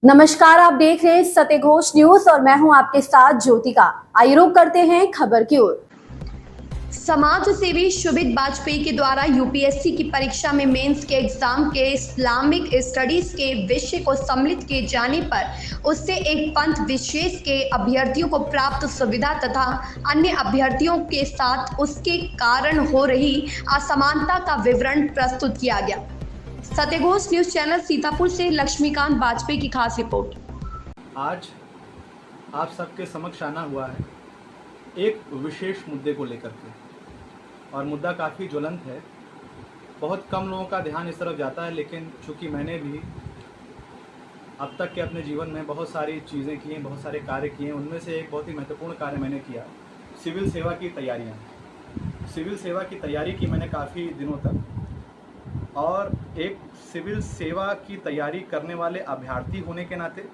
नमस्कार, आप देख रहे हैं सत्य घोष न्यूज और मैं हूं आपके साथ ज्योतिका। आइए रुक करते हैं खबर की ओर। समाज सेवी शुभित वाजपेयी के द्वारा यूपीएससी की परीक्षा में मेंस के एग्जाम के इस्लामिक स्टडीज के विषय को सम्मिलित किए जाने पर उससे एक पंथ विशेष के अभ्यर्थियों को प्राप्त सुविधा तथा अन्य अभ्यर्थियों के साथ उसके कारण हो रही असमानता का विवरण प्रस्तुत किया गया। सत्यघोष न्यूज चैनल सीतापुर से लक्ष्मीकांत वाजपेयी की खास रिपोर्ट। आज आप सबके समक्ष आना हुआ है एक विशेष मुद्दे को लेकर के, और मुद्दा काफ़ी ज्वलंत है। बहुत कम लोगों का ध्यान इस तरफ जाता है, लेकिन चूंकि मैंने भी अब तक के अपने जीवन में बहुत सारी चीज़ें की हैं, बहुत सारे कार्य किए हैं। उनमें से एक बहुत ही महत्वपूर्ण कार्य मैंने किया, सिविल सेवा की तैयारियाँ। सिविल सेवा की तैयारी की मैंने काफ़ी दिनों तक, और एक सिविल सेवा की तैयारी करने वाले अभ्यर्थी होने के नाते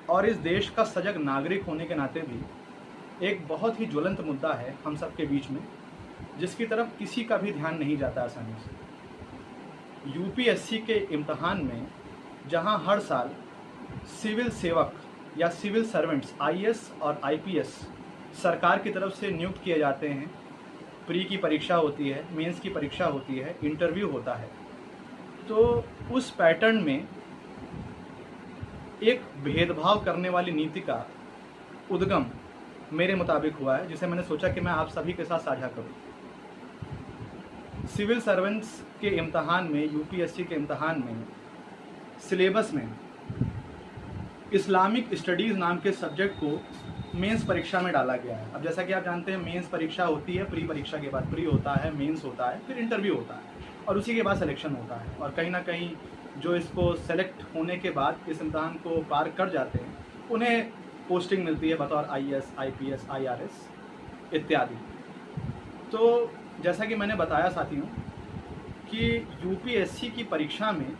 और इस देश का सजग नागरिक होने के नाते भी एक बहुत ही ज्वलंत मुद्दा है हम सबके बीच में, जिसकी तरफ किसी का भी ध्यान नहीं जाता आसानी से। यूपीएससी के इम्तहान में जहां हर साल सिविल सेवक या सिविल सर्वेंट्स आईएएस और आईपीएस सरकार की तरफ से नियुक्त किए जाते हैं, प्री की परीक्षा होती है, मेंस की परीक्षा होती है, इंटरव्यू होता है, तो उस पैटर्न में एक भेदभाव करने वाली नीति का उद्गम मेरे मुताबिक हुआ है, जिसे मैंने सोचा कि मैं आप सभी के साथ साझा करूं। सिविल सर्वेंट्स के इम्तहान में, यूपीएससी के इम्तहान में, सिलेबस में इस्लामिक स्टडीज़ नाम के सब्जेक्ट को मेंस परीक्षा में डाला गया है। अब जैसा कि आप जानते हैं, मेंस परीक्षा होती है, प्री परीक्षा के बाद प्री होता है, मेंस होता है, फिर इंटरव्यू होता है और उसी के बाद सिलेक्शन होता है। और कहीं ना कहीं जो इसको सेलेक्ट होने के बाद इस इम्तहान को पार कर जाते हैं, उन्हें पोस्टिंग मिलती है बतौर आईएएस, आईपीएस, आईआरएस इत्यादि। तो जैसा कि मैंने बताया साथियों कि यूपीएससी की परीक्षा में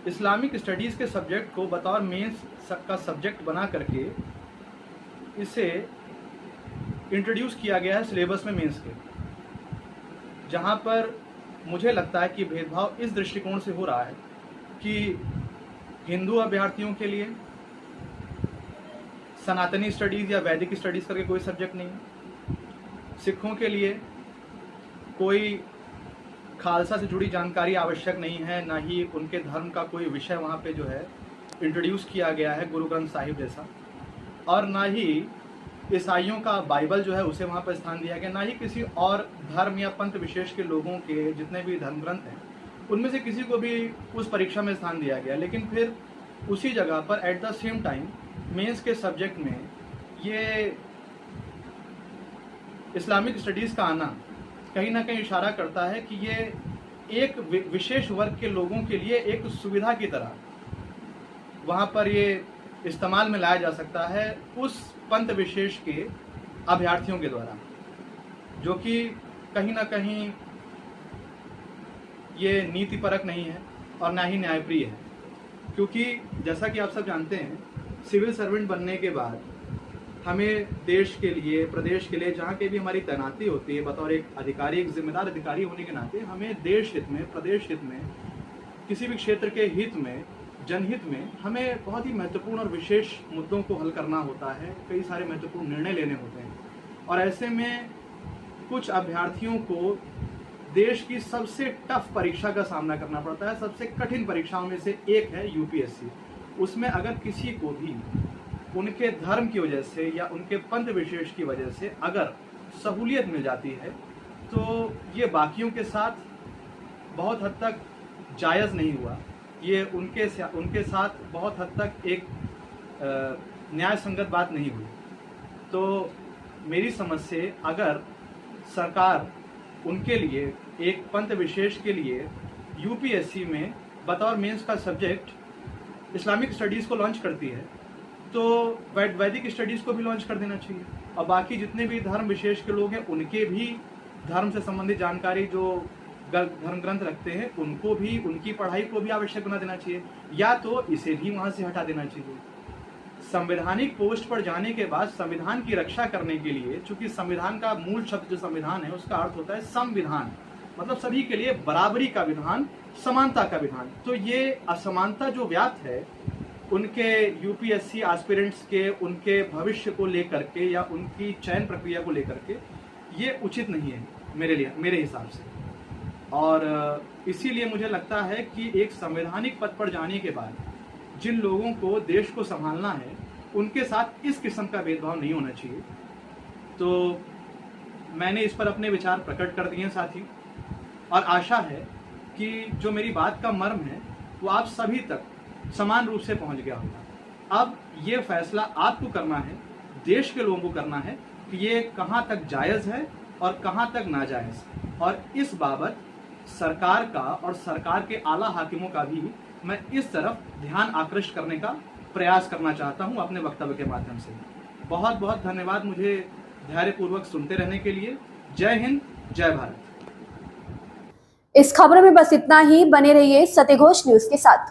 इस्लामिक स्टडीज़ के सब्जेक्ट को बतौर मेंस का सब्जेक्ट बना करके इसे इंट्रोड्यूस किया गया है सिलेबस में मेंस के, जहां पर मुझे लगता है कि भेदभाव इस दृष्टिकोण से हो रहा है कि हिंदू अभ्यर्थियों के लिए सनातनी स्टडीज़ या वैदिक स्टडीज़ करके कोई सब्जेक्ट नहीं, सिखों के लिए कोई खालसा से जुड़ी जानकारी आवश्यक नहीं है, ना ही उनके धर्म का कोई विषय वहाँ पे जो है इंट्रोड्यूस किया गया है गुरु ग्रंथ साहिब जैसा, और ना ही ईसाइयों का बाइबल जो है उसे वहाँ पर स्थान दिया गया, ना ही किसी और धर्म या पंथ विशेष के लोगों के जितने भी धर्म ग्रंथ हैं उनमें से किसी को भी उस परीक्षा में स्थान दिया गया। लेकिन फिर उसी जगह पर at the same time mains के सब्जेक्ट में ये इस्लामिक स्टडीज़ का आना कहीं ना कहीं इशारा करता है कि ये एक विशेष वर्ग के लोगों के लिए एक सुविधा की तरह वहाँ पर ये इस्तेमाल में लाया जा सकता है उस पंथ विशेष के अभ्यर्थियों के द्वारा, जो कि कहीं ना कहीं ये नीतिपरक नहीं है और ना ही न्यायप्रिय है। क्योंकि जैसा कि आप सब जानते हैं, सिविल सर्वेंट बनने के बाद हमें देश के लिए, प्रदेश के लिए, जहाँ के भी हमारी तैनाती होती है, बतौर एक अधिकारी, एक जिम्मेदार अधिकारी होने के नाते हमें देश हित में, प्रदेश हित में, किसी भी क्षेत्र के हित में, जनहित में हमें बहुत ही महत्वपूर्ण और विशेष मुद्दों को हल करना होता है, कई सारे महत्वपूर्ण निर्णय लेने होते हैं। और ऐसे में कुछ अभ्यर्थियों को देश की सबसे टफ परीक्षा का सामना करना पड़ता है। सबसे कठिन परीक्षाओं में से एक है यूपीएससी। उसमें अगर किसी को भी उनके धर्म की वजह से या उनके पंथ विशेष की वजह से अगर सहूलियत मिल जाती है, तो ये बाकियों के साथ बहुत हद तक जायज़ नहीं हुआ, ये उनके साथ बहुत हद तक एक न्याय संगत बात नहीं हुई। तो मेरी समझ से अगर सरकार उनके लिए, एक पंथ विशेष के लिए यूपीएससी में बतौर मेंस का सब्जेक्ट इस्लामिक स्टडीज़ को लॉन्च करती है, तो वैदिक स्टडीज़ को भी लॉन्च कर देना चाहिए। और बाकी जितने भी धर्म विशेष के लोग हैं, उनके भी धर्म से संबंधित जानकारी जो धर्म ग्रंथ रखते हैं, उनको भी, उनकी पढ़ाई को भी आवश्यक बना देना चाहिए, या तो इसे भी वहाँ से हटा देना चाहिए। संवैधानिक पोस्ट पर जाने के बाद संविधान की रक्षा करने के लिए, चूंकि संविधान का मूल शब्द जो संविधान है उसका अर्थ होता है संविधान, मतलब सभी के लिए बराबरी का विधान, समानता का विधान। तो ये असमानता जो व्याप्त है उनके यूपीएससी एस्पिरेंट्स के उनके भविष्य को लेकर के या उनकी चयन प्रक्रिया को लेकर के ये उचित नहीं है मेरे हिसाब से। और इसीलिए मुझे लगता है कि एक संवैधानिक पद पर जाने के बाद जिन लोगों को देश को संभालना है उनके साथ इस किस्म का भेदभाव नहीं होना चाहिए। तो मैंने इस पर अपने विचार प्रकट कर दिए साथी, और आशा है कि जो मेरी बात का मर्म है वो आप सभी तक समान रूप से पहुंच गया होगा। अब ये फैसला आपको करना है, देश के लोगों को करना है कि ये कहाँ तक जायज़ है और कहाँ तक नाजायज़, और इस बाबत सरकार का और सरकार के आला हाकिमों का भी मैं इस तरफ ध्यान आकृष्ट करने का प्रयास करना चाहता हूं अपने वक्तव्य के माध्यम से। बहुत बहुत धन्यवाद मुझे धैर्यपूर्वक सुनते रहने के लिए। जय हिंद, जय भारत। इस खबर में बस इतना ही। बने रहिए सत्य घोष न्यूज के साथ।